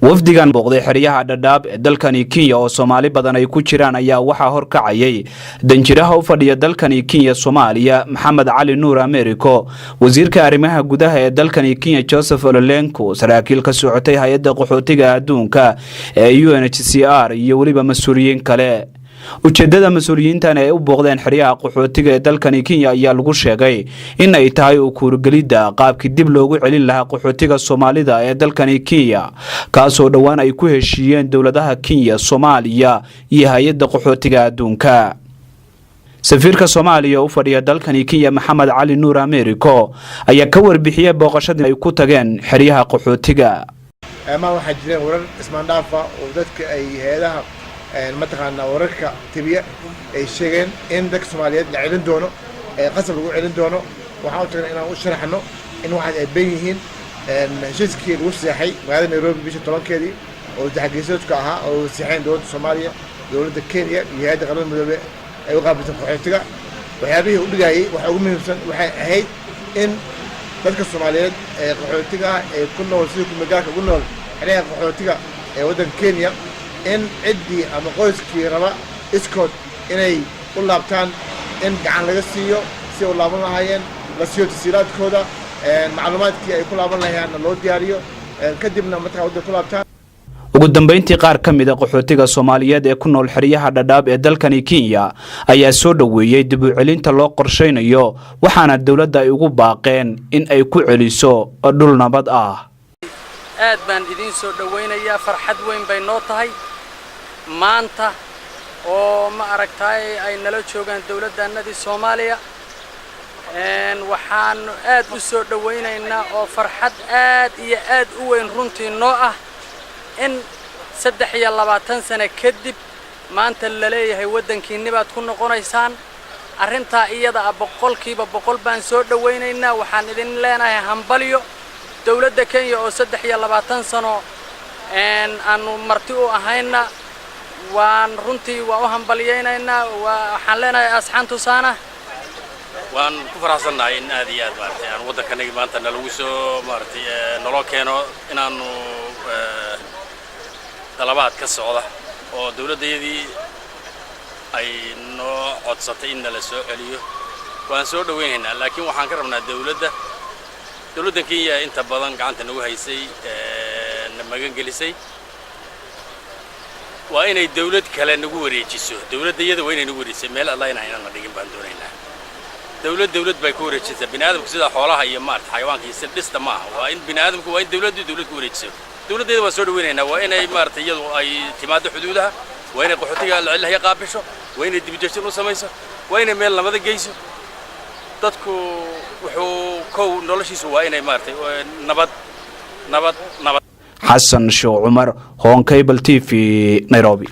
wafdigan booqday xeryaha Dadaab ee dalkani Kenya oo Soomaali badan ay ku jiraan ayaa waxa horkacayay danjiraha u fadhiya dalkani Kenya Soomaaliya Maxamed Cali Nuur Americo wasiirka arrimaha gudaha ee dalkani Kenya Joseph Olelenko saraakiil ka socotay hay'adda qaxootiga adduunka ee UNHCR iyo waliba mas'uuliyiin kale ujeedada mas'uuliyiintan ay u booqdeen xeryaha qaxootiga ee dalkani Kenya ayaa lagu sheegay in ay tahay u kuurgalida qaabkii dib loogu celin lahaa qaxootiga Soomaalida ee dalkani Kenya kaasoo dhawaan ay ku heshiiyeen dawladaha Kenya Soomaaliya iyo hay'adda qaxootiga adduunka safiirka Soomaaliya u fadhiya dalkani Kenya Maxamed Cali Nuur Americo ayaa ka warbixiyay booqashadii ay ku tageen xeryaha qaxootiga ama waxa jireen warar ismaandhaafa oo dadka ay heedaha mataqaana wararka tibiya ay sheegeen in dadka Soomaaliyeed la celin doono qasab lagu celin doono waxa uu tagnaa inaan u sharaxno in waxa ay been yihiin heshiiskii lagu saxay magaalada Nairobi bishii 10keedii oo daxgeesoodka ahaa oo saxeen dowladda Soomaaliya dowladda Kenya iyo hay'adda qaramada midoobay ay u qaabilsan qaxootiga waxyaabihii u dhigayay waxa ugu muhiimsan waxay ahayd in dadka Soomaaliyeed ee qaxootiga ee ku nool sidoo kale magaalada ku nool xeryaha qaxootiga ee waddanka Kenya in ciddii ama qoyskii raba iskood inay u laabtaan in gacan laga siiyo si u laaban lahaayeen la siiyo tasiilaadkooda macluumaadkii ay ku laaban lahaayeen loo diyaariyo kadibna markaa wadda ku laabtaan ugu dambeyntii qaar ka mid ah qaxootiga Soomaaliyeed ee ku nool xeryaha Dadaab ee dalkani Kenya ayaa soo dhaweeyay dib u celinta loo qorsheynayo waxaana dawladda ay ugu baaqeen in ay ku celiso dhul nabad ah aad baan idin soo dhaweynayaa farxad weyn bay noo tahay maanta oo ma aragtay ay nala joogan dawladdanadii Soomaaliya waxaan aad u soo dhaweynaynaa oo farxad aad iyo aad u weyn runtii noo ah in 23 sano kadib maanta la leeyahay waddankiina baad ku noqonaysaan arinta iyada ah boqolkiiba boqol baan soo dhaweynaynaa waxaan idin leenahay hambalyo dawladda Kenya oo 23 sano aanu marti u ahayna waan runtii waa u hambalyeynaa waxaan leenahay asxaantu saana waan ku faraxsanahay in aad iyo aad maartay aan waddankanaga maanta nalagu soo maartay naloo keeno inaanu talabaad ka socda oo dawladdeedii ay noo codsatay in la soo celiyo waan soo dhaweynaynaa laakiin waxaan ka rabnaa dawladda Kenya inta badan gacanta nagu haysay magan gelisay waa inay dawlad kale nagu wareejiso dawladdeeda waa inay nagu wareejisay meel alla inaan dhigin baan doonaynaa dawlad bay ku wareejisay bini'aadamku sida xoolaha iyo maarta xayawaanka iyo dhista ma aha waa in bini'aadamku waa in dawladdu ku wareejiso dawladdeeda waa soo dhaweynaynaa waa inay maarta iyadu ay timaado xuduudaha waa inay qaxootiga la celiyo qaabisho waa inay dib u jeexin u samayso waa inay meel nabad geyso dadku wuxuu kow noloshiisu waa inay maartay nabad Xasan Show Umar Hon Cable TV Nairobi